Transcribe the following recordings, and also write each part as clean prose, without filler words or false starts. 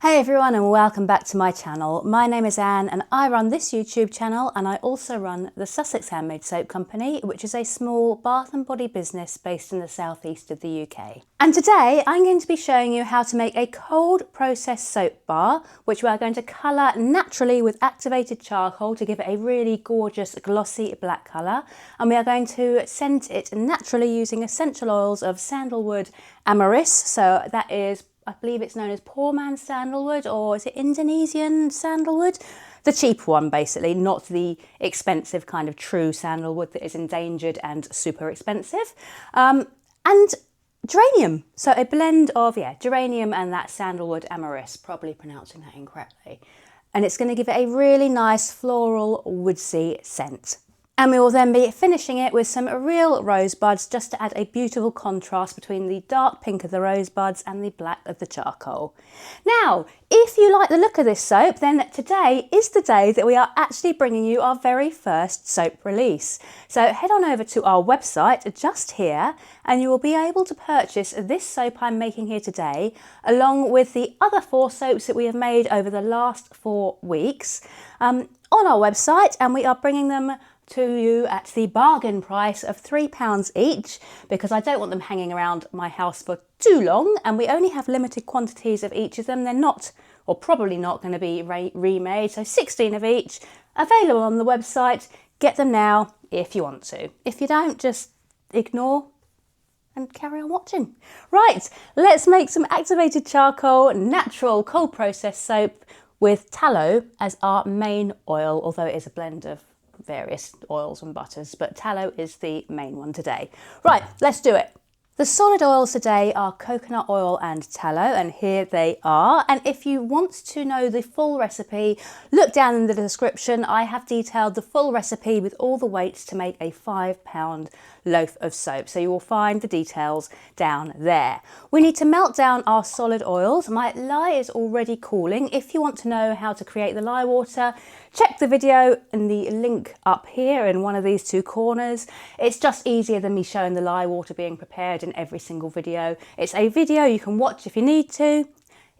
Hey everyone and welcome back to my channel. My name is Anne and I run this YouTube channel, and I also run the Sussex Handmade Soap Company, which is a small bath and body business based in the southeast of the UK. And today I'm going to be showing you how to make a cold process soap bar, which we are going to colour naturally with activated charcoal to give it a really gorgeous glossy black colour. And we are going to scent it naturally using essential oils of sandalwood amyris. So that is, I believe it's known as poor man's sandalwood, or is it Indonesian sandalwood? The cheap one basically, not the expensive kind of true sandalwood that is endangered and super expensive. And geranium, so a blend of geranium and that sandalwood amyris, probably pronouncing that incorrectly. And it's going to give it a really nice floral woodsy scent. And we will then be finishing it with some real rosebuds, just to add a beautiful contrast between the dark pink of the rosebuds and the black of the charcoal. Now, if you like the look of this soap, then today is the day that we are actually bringing you our very first soap release. So head on over to our website just here, and you will be able to purchase this soap I'm making here today, along with the other 4 soaps that we have made over the last 4 weeks on our website, and we are bringing them to you at the bargain price of £3 each, because I don't want them hanging around my house for too long, and we only have limited quantities of each of them. They're not, or probably not, going to be remade, so 16 of each available on the website. Get them now if you want to. If you don't, just ignore and carry on watching. Right, let's make some activated charcoal natural cold process soap with tallow as our main oil, although it is a blend of various oils and butters, but tallow is the main one today. Right, let's do it. The solid oils today are coconut oil and tallow, and here they are. And if you want to know the full recipe, look down in the description. I have detailed the full recipe with all the weights to make a £5 loaf of soap, so you will find the details down there. We need to melt down our solid oils. My lye is already cooling. If you want to know how to create the lye water, check the video in the link up here in one of these 2 corners. It's just easier than me showing the lye water being prepared in every single video. It's a video you can watch if you need to.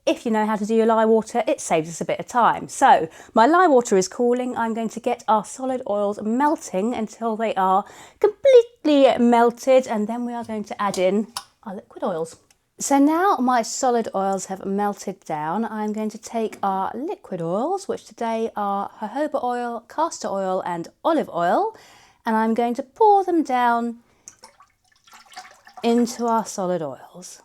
If you know how to do your lye water, it saves us a bit of time. So my lye water is cooling. I'm going to get our solid oils melting until they are completely melted, and then we are going to add in our liquid oils. So now my solid oils have melted down, I'm going to take our liquid oils, which today are jojoba oil, castor oil and olive oil, and I'm going to pour them down into our solid oils.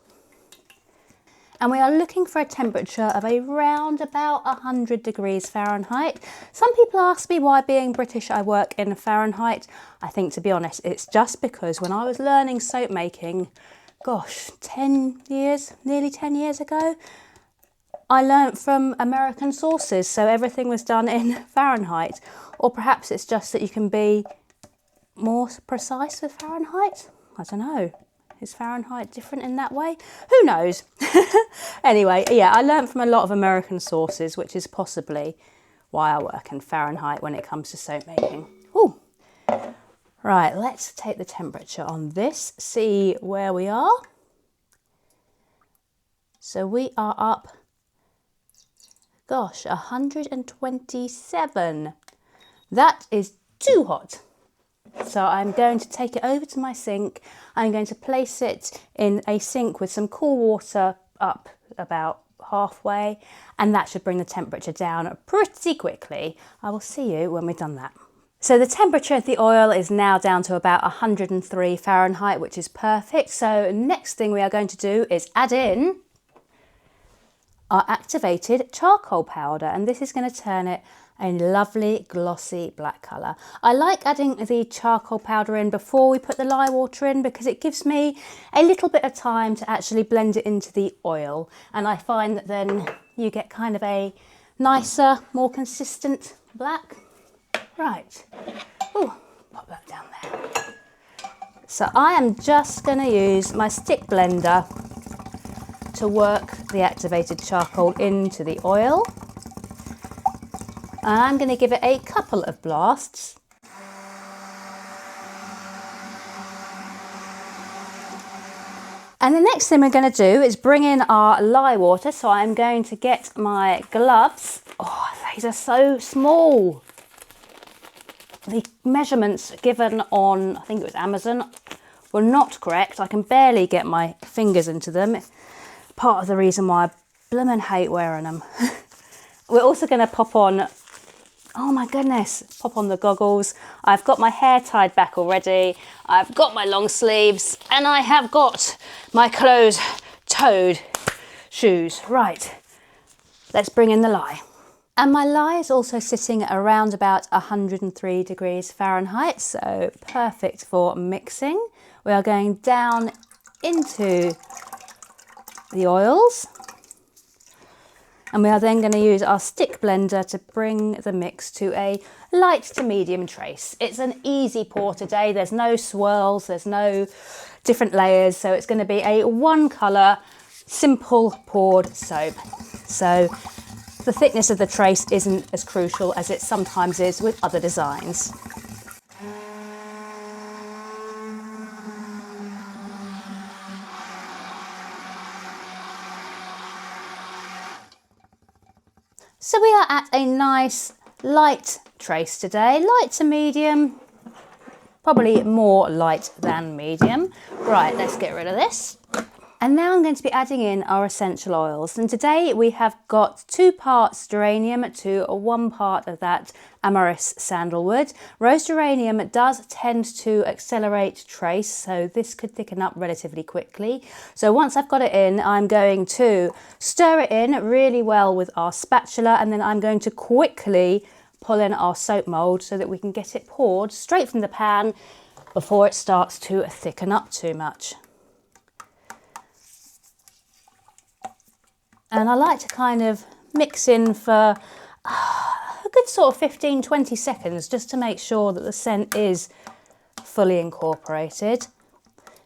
And we are looking for a temperature of around about 100 degrees Fahrenheit. Some people ask me why, being British, I work in Fahrenheit. I think, to be honest, it's just because when I was learning soap making, gosh, 10 years, nearly 10 years ago, I learnt from American sources, so everything was done in Fahrenheit. Or perhaps it's just that you can be more precise with Fahrenheit. I don't know. Is Fahrenheit different in that way? Who knows? Anyway, yeah, I learnt from a lot of American sources, which is possibly why I work in Fahrenheit when it comes to soap making. Ooh. Right, let's take the temperature on this, see where we are. So we are up, gosh, 127. That is too hot. So I'm going to take it over to my sink. I'm going to place it in a sink with some cool water up about halfway, and that should bring the temperature down pretty quickly. I will see you when we've done that. So the temperature of the oil is now down to about 103 Fahrenheit, which is perfect. So next thing we are going to do is add in our activated charcoal powder, and this is going to turn it a lovely glossy black colour. I like adding the charcoal powder in before we put the lye water in, because it gives me a little bit of time to actually blend it into the oil, and I find that then you get kind of a nicer, more consistent black. Right, ooh, pop that down there. So I am just going to use my stick blender to work the activated charcoal into the oil. And I'm going to give it a couple of blasts. And the next thing we're going to do is bring in our lye water. So I'm going to get my gloves. Oh, these are so small. The measurements given on, I think it was Amazon, were not correct. I can barely get my fingers into them. Part of the reason why I blooming hate wearing them. We're also going to pop on, oh my goodness, pop on the goggles. I've got my hair tied back already. I've got my long sleeves and I have got my closed-toed shoes. Right, let's bring in the lye. And my lye is also sitting at around about 103 degrees Fahrenheit, so perfect for mixing. We are going down into the oils. And we are then going to use our stick blender to bring the mix to a light to medium trace. It's an easy pour today. There's no swirls, there's no different layers. So it's going to be a one colour, simple poured soap. So the thickness of the trace isn't as crucial as it sometimes is with other designs. So we are at a nice light trace today, light to medium, probably more light than medium. Right, let's get rid of this. And now I'm going to be adding in our essential oils. And today we have got 2 parts geranium to 1 part of that Amyris sandalwood. Rose geranium does tend to accelerate trace, so this could thicken up relatively quickly. So once I've got it in, I'm going to stir it in really well with our spatula, and then I'm going to quickly pull in our soap mould so that we can get it poured straight from the pan before it starts to thicken up too much. And I like to kind of mix in for a good sort of 15-20 seconds just to make sure that the scent is fully incorporated.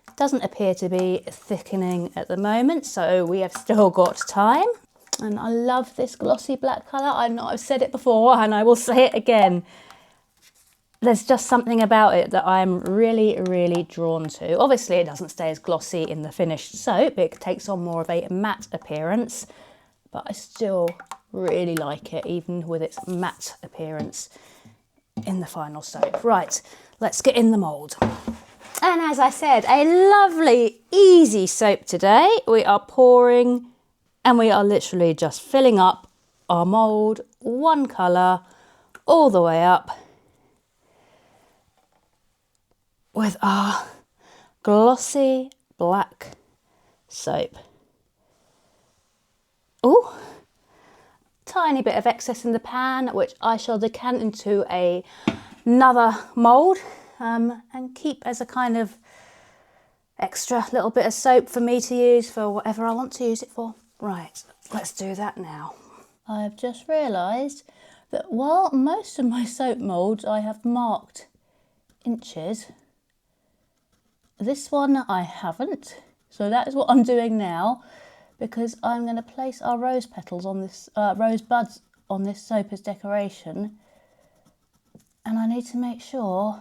It doesn't appear to be thickening at the moment, so we have still got time. And I love this glossy black colour. I know I've said it before and I will say it again. There's just something about it that I'm really, really drawn to. Obviously, it doesn't stay as glossy in the finished soap. It takes on more of a matte appearance, but I still really like it, even with its matte appearance in the final soap. Right, let's get in the mould. And as I said, a lovely, easy soap today. We are pouring and we are literally just filling up our mould, one colour, all the way up, with our glossy black soap. Oh, tiny bit of excess in the pan, which I shall decant into another mould and keep as a kind of extra little bit of soap for me to use for whatever I want to use it for. Right, let's do that now. I've just realised that while most of my soap moulds I have marked inches, this one I haven't, so that is what I'm doing now, because I'm going to place our rose petals on this, rose buds on this soap as decoration, and I need to make sure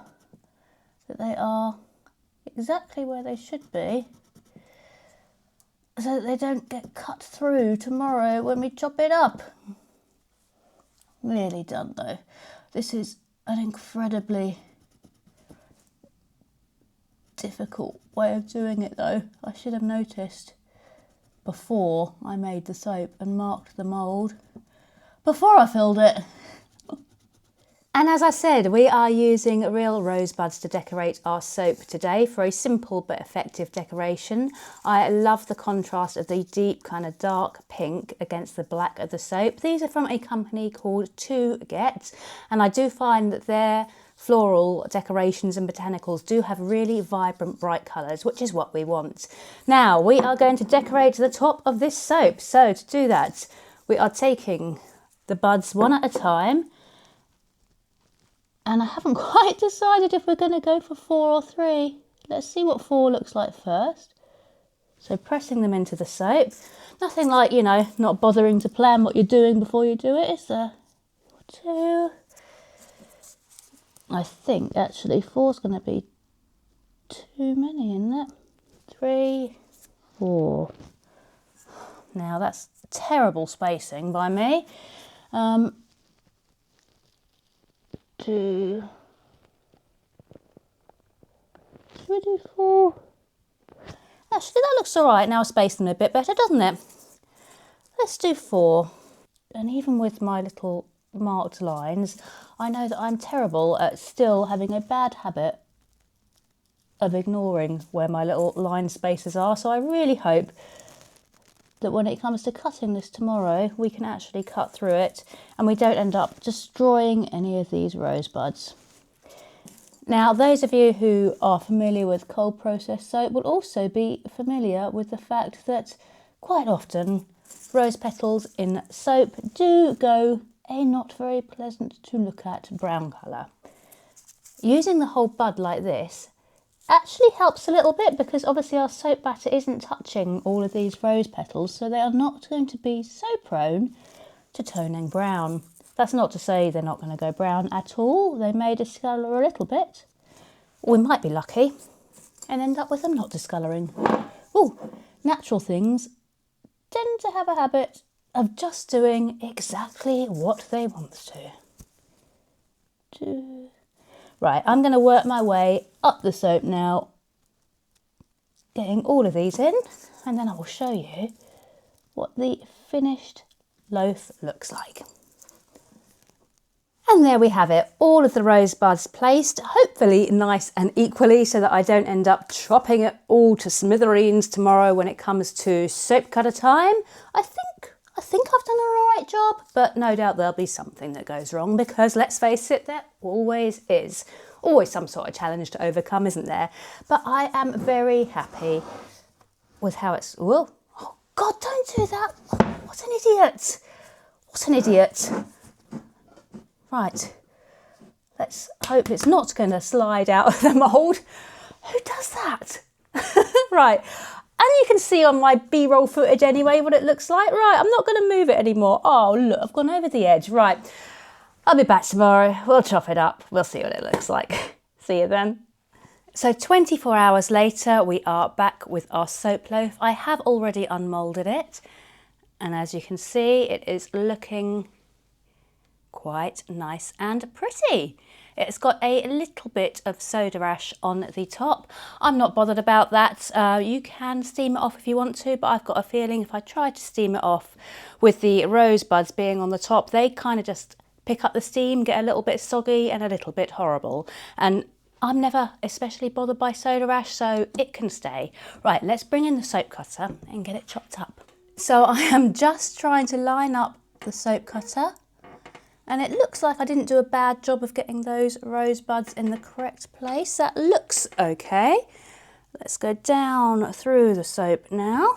that they are exactly where they should be, so that they don't get cut through tomorrow when we chop it up. Nearly done though. This is an incredibly difficult way of doing it though. I should have noticed before I made the soap and marked the mould before I filled it. And as I said, we are using real rosebuds to decorate our soap today for a simple but effective decoration. I love the contrast of the deep kind of dark pink against the black of the soap. These are from a company called To Get, and I do find that their floral decorations and botanicals do have really vibrant, bright colours, which is what we want. Now, we are going to decorate the top of this soap. So to do that, we are taking the buds one at a time. And I haven't quite decided if we're going to go for 4 or 3. Let's see what 4 looks like first. So pressing them into the soap. Nothing like, you know, not bothering to plan what you're doing before you do it. It's 2. I think actually 4's going to be too many, isn't it? 3. 4. Now that's terrible spacing by me. 2. Should we do 4? Actually, that looks all right. Now I've spaced them a bit better, doesn't it? Let's do 4. And even with my little marked lines, I know that I'm terrible at still having a bad habit of ignoring where my little line spaces are. So I really hope that when it comes to cutting this tomorrow, we can actually cut through it and we don't end up destroying any of these rosebuds. Now, those of you who are familiar with cold process soap will also be familiar with the fact that quite often rose petals in soap do go a not very pleasant to look at brown colour. Using the whole bud like this actually helps a little bit because obviously our soap batter isn't touching all of these rose petals, so they are not going to be so prone to toning brown. That's not to say they're not going to go brown at all. They may discolour a little bit. We might be lucky and end up with them not discolouring. Oh, natural things tend to have a habit of just doing exactly what they want to. Right, I'm going to work my way up the soap now, getting all of these in, and then I will show you what the finished loaf looks like. And there we have it, all of the rosebuds placed, hopefully nice and equally so that I don't end up chopping it all to smithereens tomorrow when it comes to soap cutter time. I think I've done an alright job, but no doubt there'll be something that goes wrong because let's face it, there always is. Always some sort of challenge to overcome, isn't there? But I am very happy with how it's... Whoa. Oh, God, don't do that. What an idiot. What an idiot. Right. Let's hope it's not going to slide out of the mould. Who does that? Right. And you can see on my B-roll footage anyway what it looks like. Right, I'm not going to move it anymore. Oh, look, I've gone over the edge. Right, I'll be back tomorrow. We'll chop it up. We'll see what it looks like. See you then. So 24 hours later, we are back with our soap loaf. I have already unmoulded it. And as you can see, it is looking quite nice and pretty. It's got a little bit of soda ash on the top. I'm not bothered about that. You can steam it off if you want to, but I've got a feeling if I try to steam it off with the rosebuds being on the top, they kind of just pick up the steam, get a little bit soggy and a little bit horrible. And I'm never especially bothered by soda ash, so it can stay. Right, let's bring in the soap cutter and get it chopped up. So I am just trying to line up the soap cutter. And it looks like I didn't do a bad job of getting those rosebuds in the correct place. That looks okay. Let's go down through the soap now.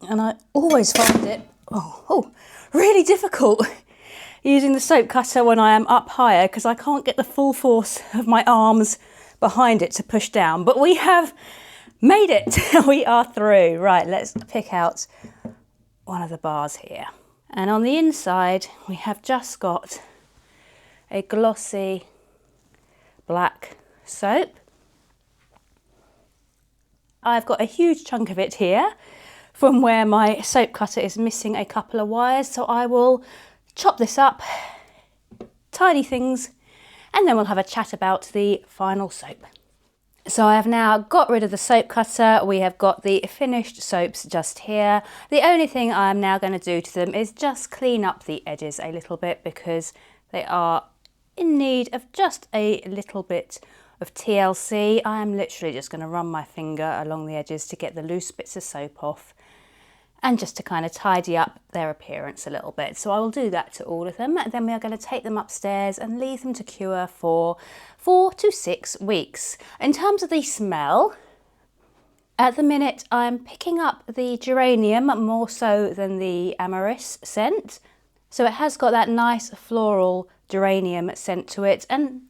And I always find it really difficult using the soap cutter when I am up higher because I can't get the full force of my arms behind it to push down. But we have made it. We are through. Right, let's pick out one of the bars here. And on the inside, we have just got a glossy black soap. I've got a huge chunk of it here from where my soap cutter is missing a couple of wires. So I will chop this up, tidy things, and then we'll have a chat about the final soap. So I have now got rid of the soap cutter. We have got the finished soaps just here. The only thing I am now going to do to them is just clean up the edges a little bit because they are in need of just a little bit of TLC. I am literally just going to run my finger along the edges to get the loose bits of soap off and just to kind of tidy up their appearance a little bit. So I will do that to all of them. Then we are going to take them upstairs and leave them to cure for 4 to 6 weeks. In terms of the smell, at the minute I'm picking up the geranium more so than the amyris scent. So it has got that nice floral geranium scent to it, and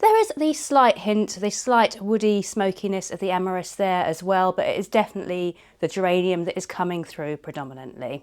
there is the slight hint, the slight woody smokiness of the amyris there as well, but it is definitely the geranium that is coming through predominantly.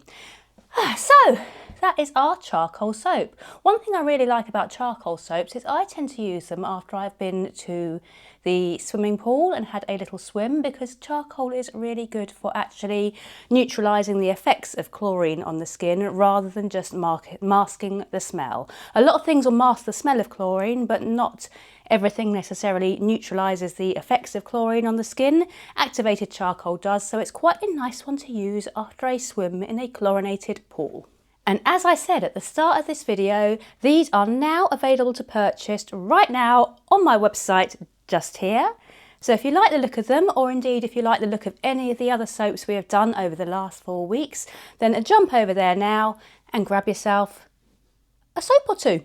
So that is our charcoal soap. One thing I really like about charcoal soaps is I tend to use them after I've been to the swimming pool and had a little swim, because charcoal is really good for actually neutralising the effects of chlorine on the skin rather than just masking the smell. A lot of things will mask the smell of chlorine, but not everything necessarily neutralises the effects of chlorine on the skin. Activated charcoal does, so it's quite a nice one to use after a swim in a chlorinated pool. And as I said at the start of this video, these are now available to purchase right now on my website just here. So if you like the look of them, or indeed if you like the look of any of the other soaps we have done over the last 4 weeks, then jump over there now and grab yourself a soap or two.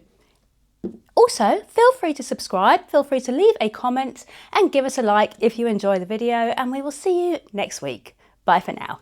Also, feel free to subscribe, feel free to leave a comment and give us a like if you enjoy the video, and we will see you next week. Bye for now.